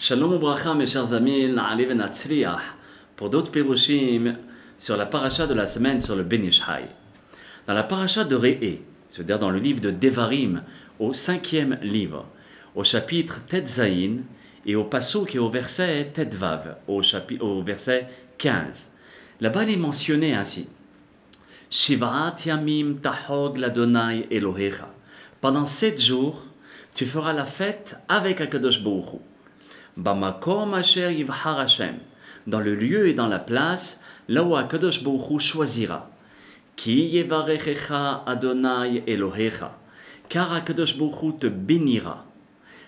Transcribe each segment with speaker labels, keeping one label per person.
Speaker 1: Shalom Ubracha, mes chers amis, Na'ali Venatzriach, pour d'autres Pirushim sur la paracha de la semaine sur le Ben Ish Chai. Dans la paracha de Re'e, c'est-à-dire dans le livre de Devarim, au 5e livre, au chapitre Tet Zayin et au Pasuk et au verset Tet Vav, au verset 15. Là-bas, il est mentionné ainsi. Shivat Yamim Tahog l'Adonai Elohecha. Pendant 7 jours, tu feras la fête avec Akadosh Baruch Hu. Bamakom asher yivhar Hashem, dans le lieu et dans la place, là où Akadosh Baruch Hu choisira. Ki yevarechecha Adonai Elohecha, car Akadosh Baruch Hu te bénira.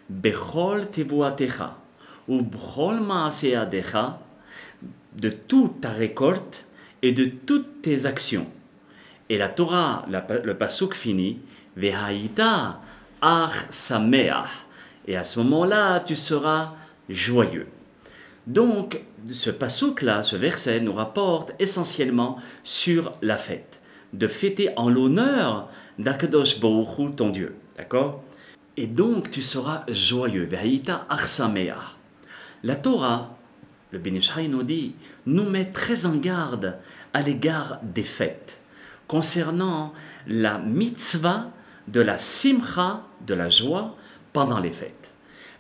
Speaker 1: Bechol tevuatecha, ou bchol maaseadecha, de toute ta récolte et de toutes tes actions. Et la Torah, le pasuk finit, Vehaïta ach sameach, et à ce moment-là, tu seras joyeux. Donc, ce pasuk-là, ce verset, nous rapporte essentiellement sur la fête, de fêter en l'honneur d'Akadosh Baruch Hu, ton Dieu. D'accord? Et donc, tu seras joyeux. Vehaïta ach sameach. La Torah, le Ben Ish Chai nous dit, nous met très en garde à l'égard des fêtes, concernant la mitzvah de la simcha, de la joie, pendant les fêtes.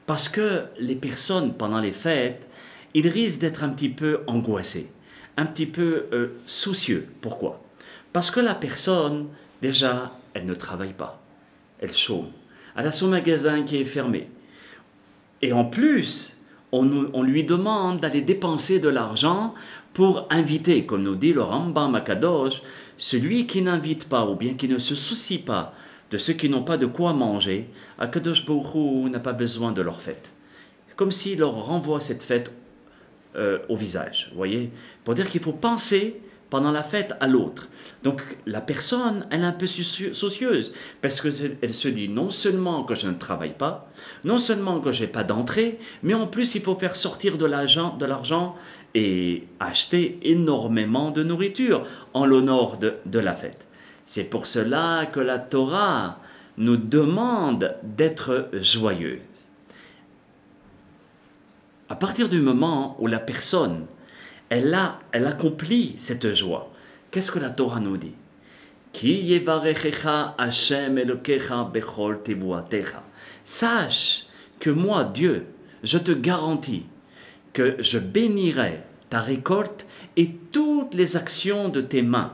Speaker 1: Parce que les personnes, pendant les fêtes, ils risquent d'être un petit peu angoissés, un petit peu soucieux. Pourquoi? Parce que la personne, déjà, elle ne travaille pas, elle chôme. Elle a son magasin qui est fermé. Et en plus, on lui demande d'aller dépenser de l'argent pour inviter, comme nous dit le Rambam Akadosh, celui qui n'invite pas ou bien qui ne se soucie pas de ceux qui n'ont pas de quoi manger, Akadosh Baruch Hu n'a pas besoin de leur fête. Comme s'il leur renvoie cette fête au visage, vous voyez? Pour dire qu'il faut penser pendant la fête à l'autre. Donc la personne, elle est un peu soucieuse, parce qu'elle se dit non seulement que je ne travaille pas, non seulement que je n'ai pas d'entrée, mais en plus il faut faire sortir de l'argent et acheter énormément de nourriture en l'honneur de la fête. C'est pour cela que la Torah nous demande d'être joyeuse. À partir du moment où la personne, elle accomplit cette joie, qu'est-ce que la Torah nous dit? Ki yevarechecha Hashem Elokecha bechol tevuatecha. Sache que moi, Dieu, je te garantis que je bénirai ta récolte et toutes les actions de tes mains.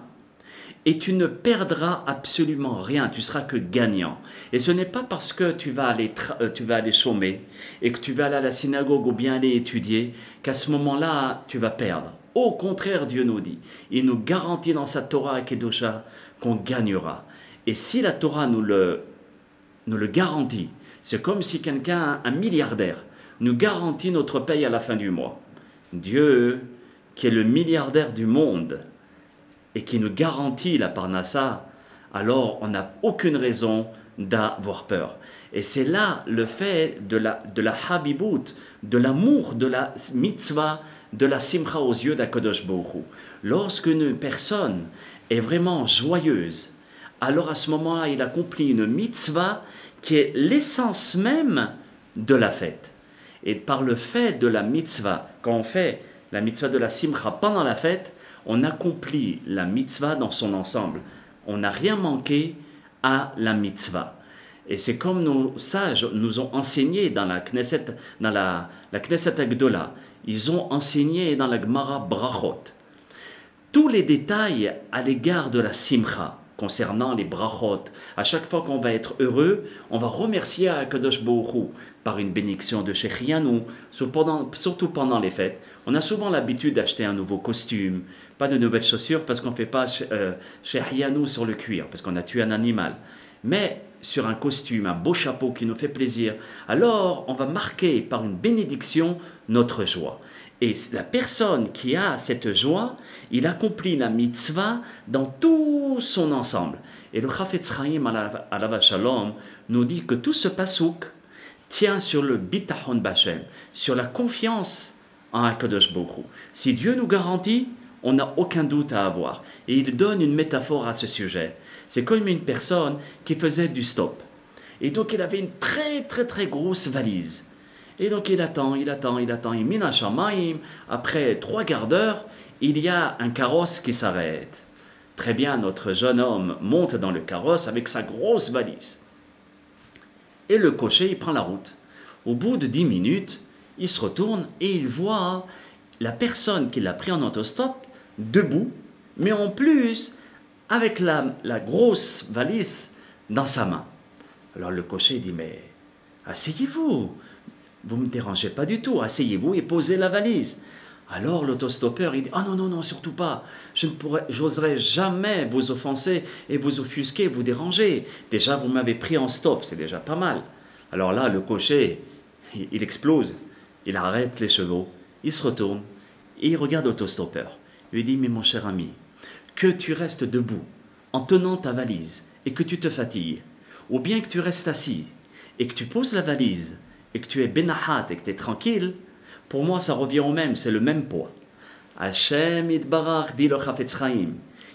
Speaker 1: Et tu ne perdras absolument rien, tu seras que gagnant. Et ce n'est pas parce que tu vas aller chômer et que tu vas aller à la synagogue ou bien aller étudier qu'à ce moment-là, tu vas perdre. Au contraire, Dieu nous dit, il nous garantit dans sa Torah Kedosha qu'on gagnera. Et si la Torah nous le garantit, c'est comme si quelqu'un, un milliardaire, nous garantit notre paye à la fin du mois. Dieu, qui est le milliardaire du monde, et qui nous garantit la parnassa, alors on n'a aucune raison d'avoir peur. Et c'est là le fait de la habibout, de l'amour, de la mitzvah, de la simcha aux yeux d'Akadosh Baruch Hu. Lorsqu'une personne est vraiment joyeuse, alors à ce moment-là, il accomplit une mitzvah qui est l'essence même de la fête. Et par le fait de la mitzvah, quand on fait la mitzvah de la simcha pendant la fête, on accomplit la mitzvah dans son ensemble. On n'a rien manqué à la mitzvah. Et c'est comme nos sages nous ont enseigné dans la Knesset, la Knesset Agdola. Ils ont enseigné dans la Gemara Brachot tous les détails à l'égard de la simcha concernant les brachot. À chaque fois qu'on va être heureux, on va remercier Akadosh Baruch Hu par une bénédiction de Shechianu, surtout pendant les fêtes. On a souvent l'habitude d'acheter un nouveau costume, pas de nouvelles chaussures parce qu'on ne fait pas Shechianu sur le cuir, parce qu'on a tué un animal. Mais sur un costume, un beau chapeau qui nous fait plaisir, alors on va marquer par une bénédiction notre joie. Et la personne qui a cette joie, il accomplit la mitzvah dans tout son ensemble. Et le Chafetz Chaim alav shalom nous dit que tout ce pasouk tient sur le bitachon b'Hashem, sur la confiance en Akadosh Baruch Hu. Si Dieu nous garantit, on n'a aucun doute à avoir. Et il donne une métaphore à ce sujet. C'est comme une personne qui faisait du stop. Et donc il avait une très très très grosse valise. Et donc il attend, et Mina Shamaim, après 3 quarts d'heure, il y a un carrosse qui s'arrête. Très bien, notre jeune homme monte dans le carrosse avec sa grosse valise. Et le cocher, il prend la route. Au bout de 10 minutes, il se retourne et il voit la personne qui l'a pris en autostop debout, mais en plus avec la grosse valise dans sa main. Alors le cocher dit, mais asseyez-vous, vous ne me dérangez pas du tout, asseyez-vous et posez la valise. Alors l'autostoppeur, il dit, ah non, non, non, surtout pas, j'oserais jamais vous offenser et vous offusquer, vous déranger. Déjà, vous m'avez pris en stop, c'est déjà pas mal. Alors là, le cocher, il explose, il arrête les chevaux, il se retourne et il regarde l'autostoppeur. Il lui dit, mais mon cher ami, que tu restes debout en tenant ta valise et que tu te fatigues, ou bien que tu restes assis et que tu poses la valise et que tu es benahat et que tu es tranquille, pour moi ça revient au même, c'est le même poids. Hachem Yitbarach dit le Chafetz Chaim,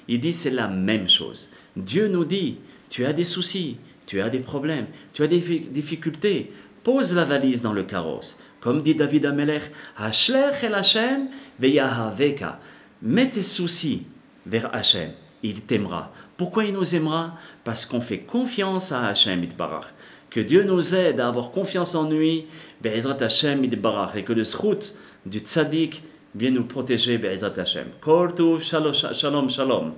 Speaker 1: il dit c'est la même chose. Dieu nous dit, tu as des soucis, tu as des problèmes, tu as des difficultés, pose la valise dans le carrosse. Comme dit David Amelech, Hashlech el Hashem veyahaveka, mets tes soucis vers Hachem, il t'aimera. Pourquoi il nous aimera? Parce qu'on fait confiance à Hachem Yitbarach. Que Dieu nous aide à avoir confiance en lui, Be'ezrat Hachem Yitbarach, et que le zchut du tzaddik vienne nous protéger, Be'ezrat Hachem. Kol Tov, shalom, shalom.